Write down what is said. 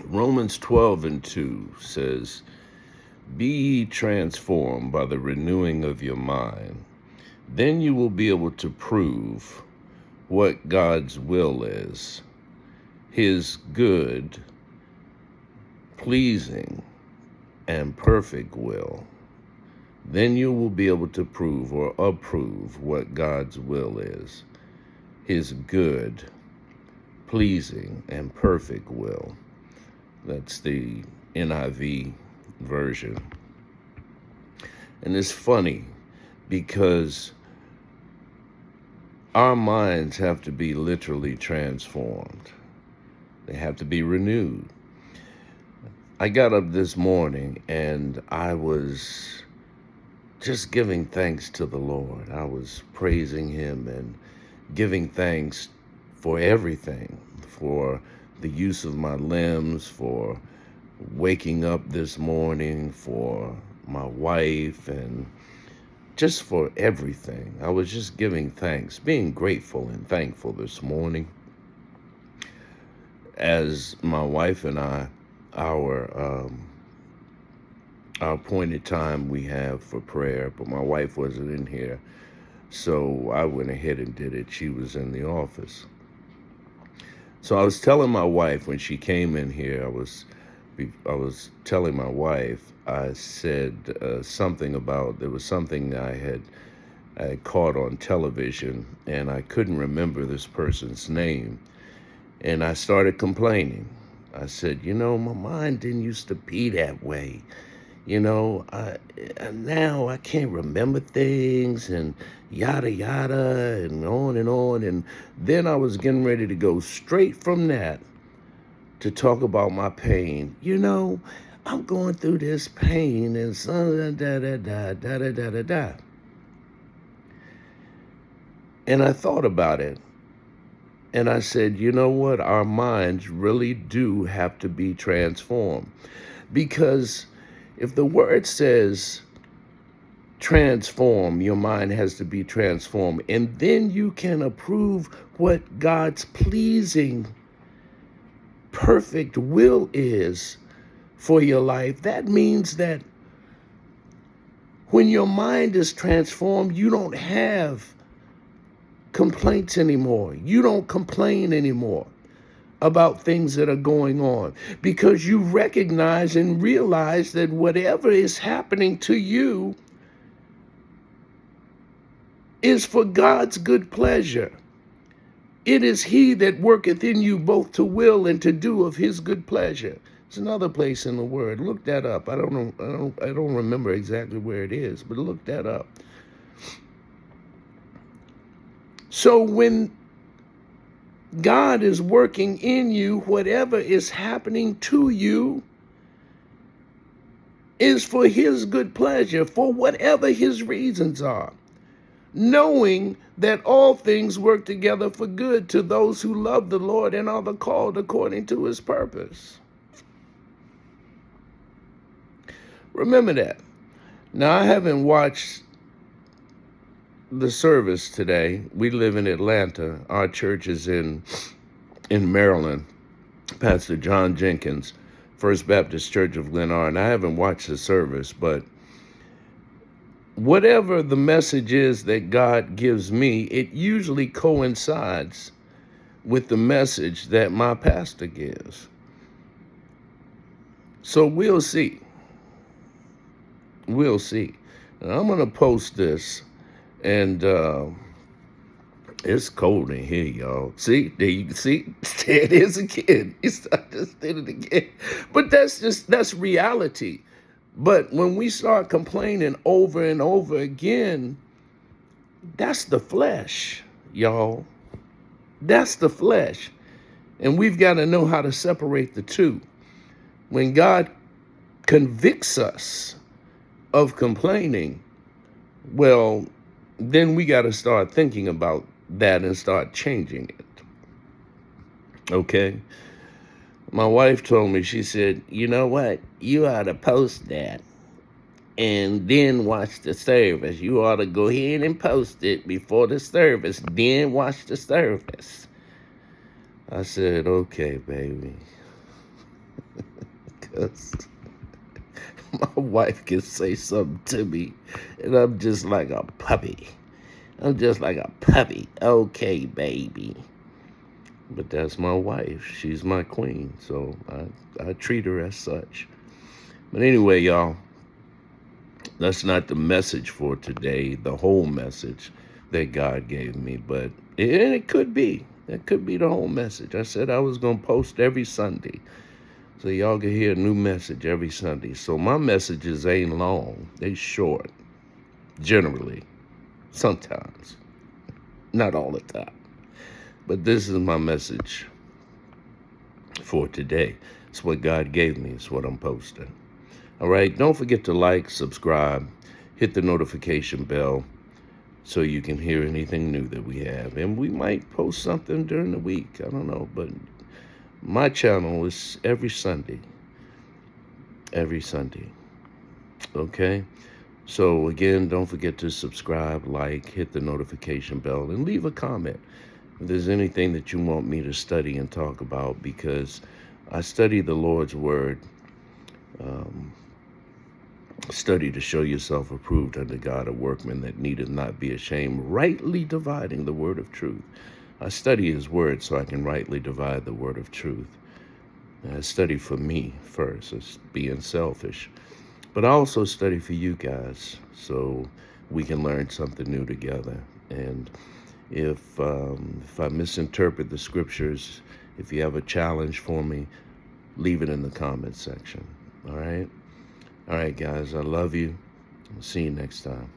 Romans 12:2 says, "Be ye transformed by the renewing of your mind. Then you will be able to prove what God's will is, his good, pleasing, and perfect will." Then you will be able to prove or approve what God's will is, his good, pleasing, and perfect will. That's the NIV version. And it's funny because our minds have to be literally transformed. They have to be renewed. I got up this morning and I was just giving thanks to the Lord. I was praising him and giving thanks for everything, for the use of my limbs, for waking up this morning, for my wife, and just for everything. I was just giving thanks, being grateful and thankful this morning. As my wife and I, our appointed time we have for prayer, but my wife wasn't in here, so I went ahead and did it. She was in the office. So I was telling my wife when she came in here, I was telling my wife, I said something about, there was something I had caught on television, and I couldn't remember this person's name, and I started complaining. I said, my mind didn't used to be that way. Now I can't remember things and yada, yada, and on and on. And then I was getting ready to go straight from that to talk about my pain. I'm going through this pain and so da da da da da da da da. And I thought about it. And I said, you know what? Our minds really do have to be transformed. Because if the word says transform, your mind has to be transformed. And then you can approve what God's pleasing, perfect will is for your life. That means that when your mind is transformed, you don't have complaints anymore. You don't complain anymore about things that are going on, because you recognize and realize that whatever is happening to you is for God's good pleasure. It is he that worketh in you both to will and to do of his good pleasure. It's another place in the word. Look that up. I don't remember exactly where it is, but look that up. So when God is working in you, whatever is happening to you is for his good pleasure, for whatever his reasons are, knowing that all things work together for good to those who love the Lord and are the called according to his purpose. Remember that. Now, I haven't watched the service today. We live in Atlanta. Our church is in Maryland. Pastor John Jenkins, First Baptist Church of Glen Arden. I haven't watched the service, but whatever the message is that God gives me, it usually coincides with the message that my pastor gives. So we'll see. We'll see. And I'm going to post this. And it's cold in here, y'all. See, there you can see, there it is again. I just did it again. But that's reality. But when we start complaining over and over again, that's the flesh, y'all. That's the flesh. And we've got to know how to separate the two. When God convicts us of complaining, well, then we got to start thinking about that and start changing it. Okay? My wife told me, she said, you know what? You ought to post that and then watch the service. You ought to go ahead and post it before the service, then watch the service. I said, okay, baby. My wife can say something to me, and I'm just like a puppy. I'm just like a puppy. Okay, baby. But that's my wife. She's my queen, so I treat her as such. But anyway, y'all, that's not the message for today, the whole message that God gave me, but it could be. It could be the whole message. I said I was going to post every Sunday, so y'all can hear a new message every Sunday. So my messages ain't long. They short, generally, sometimes, not all the time. But this is my message for today. It's what God gave me. It's what I'm posting. All right. Don't forget to like, subscribe, hit the notification bell so you can hear anything new that we have. And we might post something during the week. I don't know. But my channel is every Sunday. Every Sunday. Okay. So again, don't forget to subscribe, like, hit the notification bell, and leave a comment if there's anything that you want me to study and talk about, because I study the Lord's Word. Study to show yourself approved unto God, a workman that needeth not be ashamed, rightly dividing the word of truth. I study his word so I can rightly divide the word of truth. And I study for me first, as being selfish. But I also study for you guys so we can learn something new together. And if I misinterpret the scriptures, if you have a challenge for me, leave it in the comment section. All right? All right, guys, I love you. I'll see you next time.